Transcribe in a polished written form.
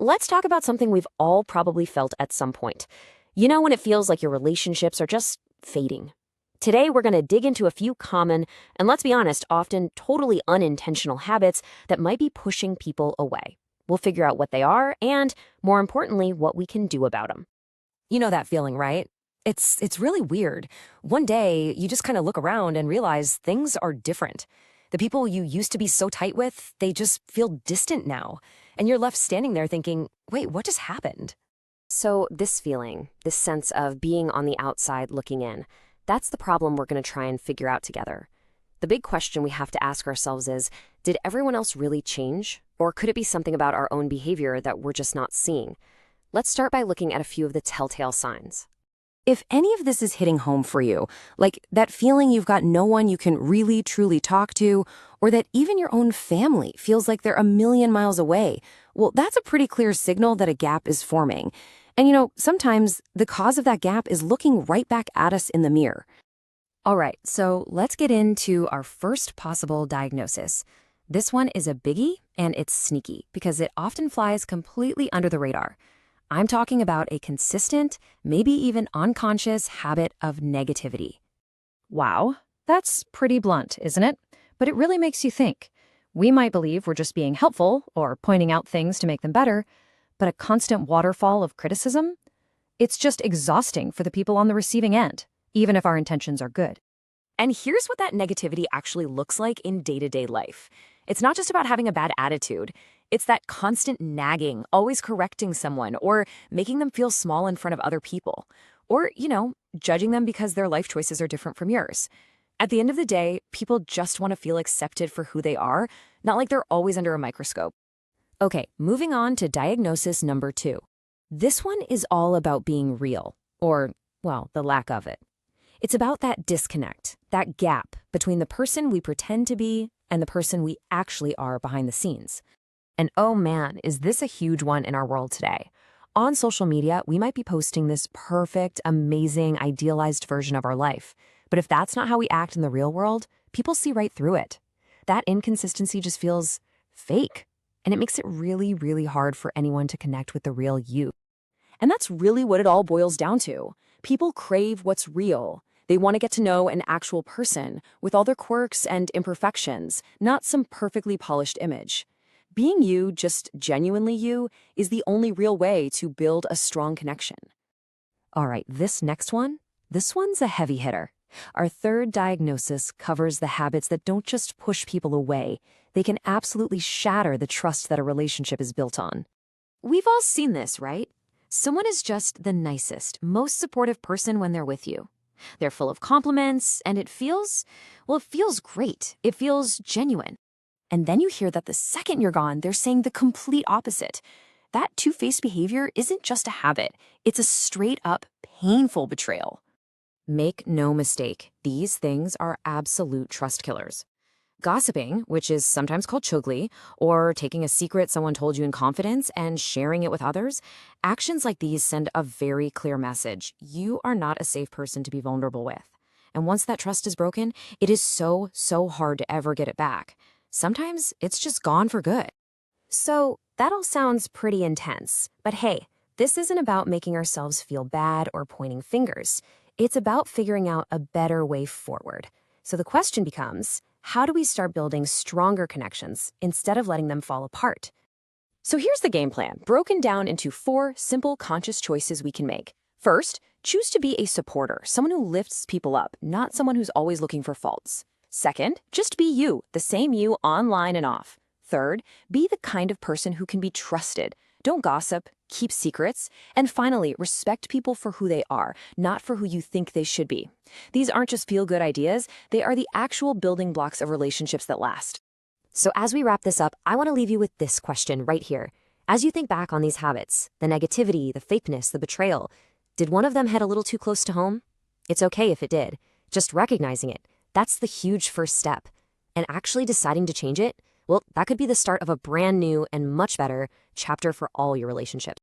let's talk about something we've all probably felt at some point. You know when it feels like your relationships are just fading. Today, we're going to dig into a few common, and let's be honest, often totally unintentional habits that might be pushing people away. We'll figure out what they are and, more importantly, what we can do about them. You know that feeling, right? It's really weird. One day, you just kind of look around and realize things are different. The people you used to be so tight with, they just feel distant now. And you're left standing there thinking, wait, what just happened? So this feeling, this sense of being on the outside looking in, that's the problem we're going to try and figure out together. The big question we have to ask ourselves is, did everyone else really change? Or could it be something about our own behavior that we're just not seeing? Let's start by looking at a few of the telltale signs. If any of this is hitting home for you, like that feeling you've got no one you can really truly talk to, or that even your own family feels like they're a million miles away, well, that's a pretty clear signal that a gap is forming. And sometimes the cause of that gap is looking right back at us in the mirror. All right, so let's get into our first possible diagnosis. This one is a biggie, and it's sneaky because it often flies completely under the radar. I'm talking about a consistent, maybe even unconscious habit of negativity. Wow, that's pretty blunt, isn't it? But it really makes you think. We might believe we're just being helpful or pointing out things to make them better, but a constant waterfall of criticism? It's just exhausting for the people on the receiving end, even if our intentions are good. And here's what that negativity actually looks like in day-to-day life. It's not just about having a bad attitude. It's that constant nagging, always correcting someone, or making them feel small in front of other people. Or, judging them because their life choices are different from yours. At the end of the day, people just want to feel accepted for who they are, not like they're always under a microscope. Okay, moving on to diagnosis number 2. This one is all about being real, or, well, the lack of it. It's about that disconnect, that gap between the person we pretend to be and the person we actually are behind the scenes. And oh man, is this a huge one in our world today. On social media, we might be posting this perfect, amazing, idealized version of our life. But if that's not how we act in the real world, people see right through it. That inconsistency just feels fake. And it makes it really, really hard for anyone to connect with the real you. And that's really what it all boils down to. People crave what's real. They want to get to know an actual person with all their quirks and imperfections, not some perfectly polished image. Being you, just genuinely you, is the only real way to build a strong connection. All right, this one's a heavy hitter. Our third diagnosis covers the habits that don't just push people away. They can absolutely shatter the trust that a relationship is built on. We've all seen this, right? Someone is just the nicest, most supportive person when they're with you. They're full of compliments, and it feels great. It feels genuine. And then you hear that the second you're gone, they're saying the complete opposite. That two-faced behavior isn't just a habit. It's a straight-up painful betrayal. Make no mistake, these things are absolute trust killers. Gossiping, which is sometimes called chugly, or taking a secret someone told you in confidence and sharing it with others, actions like these send a very clear message. You are not a safe person to be vulnerable with. And once that trust is broken, it is so, so hard to ever get it back. Sometimes it's just gone for good. So that all sounds pretty intense, but hey, this isn't about making ourselves feel bad or pointing fingers. It's about figuring out a better way forward. So the question becomes, how do we start building stronger connections instead of letting them fall apart? So here's the game plan, broken down into 4 simple conscious choices we can make. First, choose to be a supporter, someone who lifts people up, not someone who's always looking for faults. Second, just be you, the same you online and off. Third, be the kind of person who can be trusted. Don't gossip, keep secrets. And finally, respect people for who they are, not for who you think they should be. These aren't just feel-good ideas, they are the actual building blocks of relationships that last. So as we wrap this up, I want to leave you with this question right here. As you think back on these habits, the negativity, the fakeness, the betrayal, did one of them hit a little too close to home? It's okay if it did. Just recognizing it, that's the huge first step. And actually deciding to change it, well, that could be the start of a brand new and much better chapter for all your relationships.